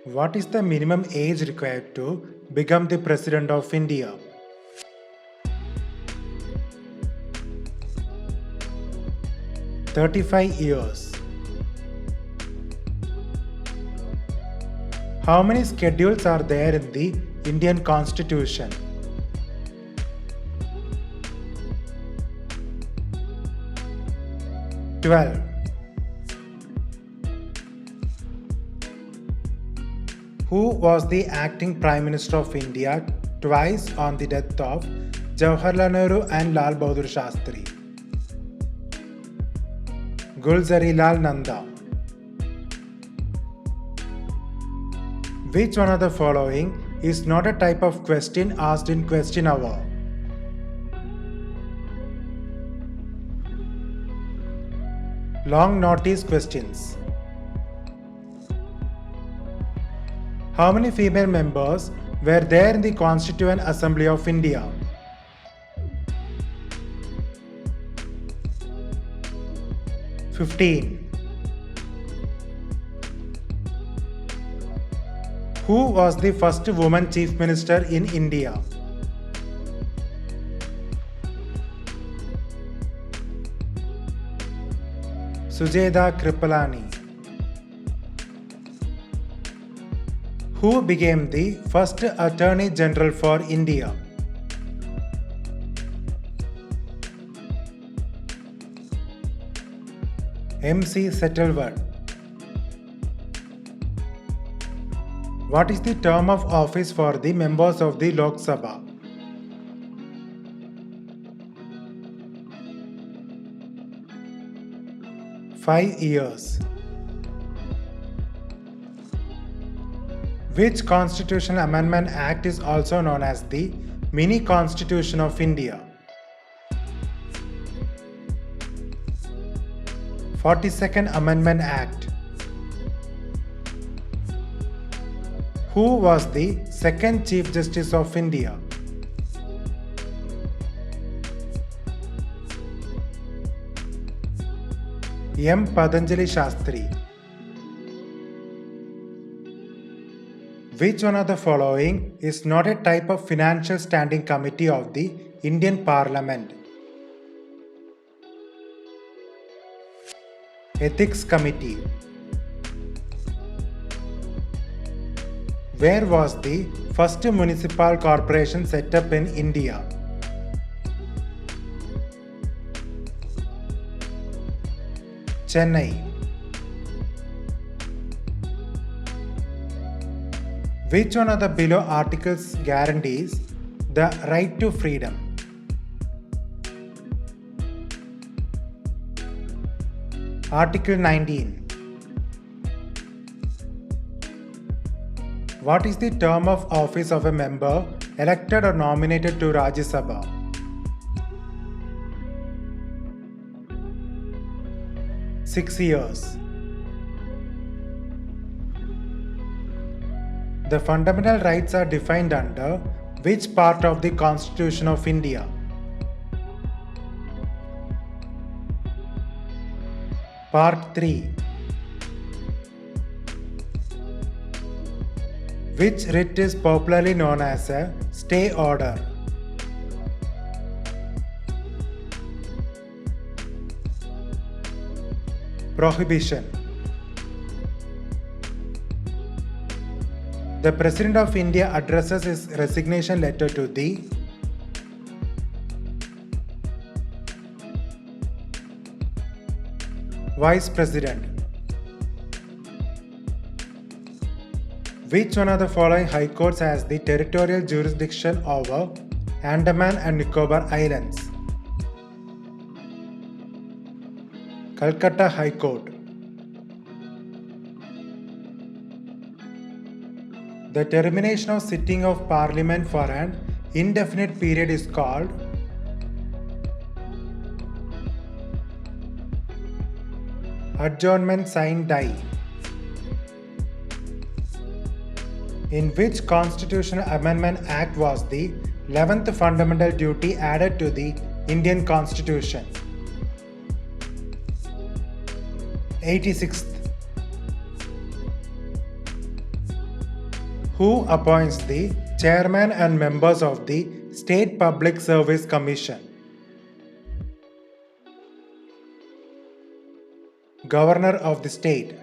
What is the minimum age required to become the President of India? "35 years". How many schedules are there in the Indian Constitution? 12. Who was the acting Prime Minister of India twice on the death of Jawaharlal Nehru and Lal Bahadur Shastri? Gulzarilal Nanda. Which one of the following is not a type of question asked in question hour? Long notice questions. How many female members were there in the Constituent Assembly of India? 15. Who was the first woman Chief Minister in India? Sujeda Kripalani. Who became the first Attorney General for India? M.C. Setalvad. What is the term of office for the members of the Lok Sabha? "5 years". Which Constitutional Amendment Act is also known as the Mini Constitution of India? 42nd Amendment Act. Who was the second Chief Justice of India? M. Patanjali Shastri. Which one of the following is not a type of Financial Standing Committee of the Indian Parliament? Ethics Committee. Where was the first municipal corporation set up in India? Chennai. Which one of the below articles guarantees the right to freedom? Article 19. What is the term of office of a member elected or nominated to Rajya Sabha? 6 years. The fundamental rights are defined under which part of the Constitution of India? Part 3. Which writ is popularly known as a stay order? Prohibition. The President of India addresses his resignation letter to the Vice President. Which one of the following high courts has the territorial jurisdiction over Andaman and Nicobar Islands? Calcutta High Court. The termination of sitting of Parliament for an indefinite period is called adjournment sine die. In which Constitutional Amendment Act was the 11th fundamental duty added to the Indian Constitution? 86th. Who appoints the chairman and members of the State Public Service Commission? Governor of the state.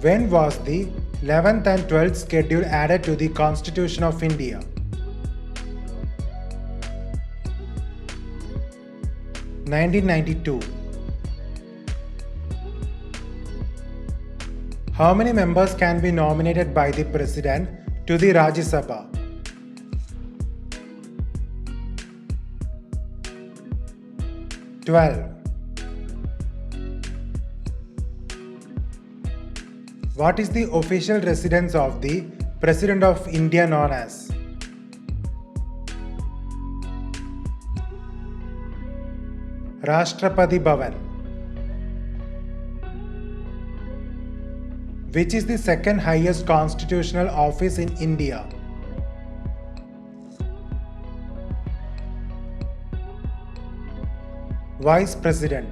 When was the 11th and 12th schedule added to the Constitution of India? (1992). How many members can be nominated by the President to the Rajya Sabha? 12. What is the official residence of the President of India known as? Rashtrapati Bhavan. Which is the second highest constitutional office in India? Vice President.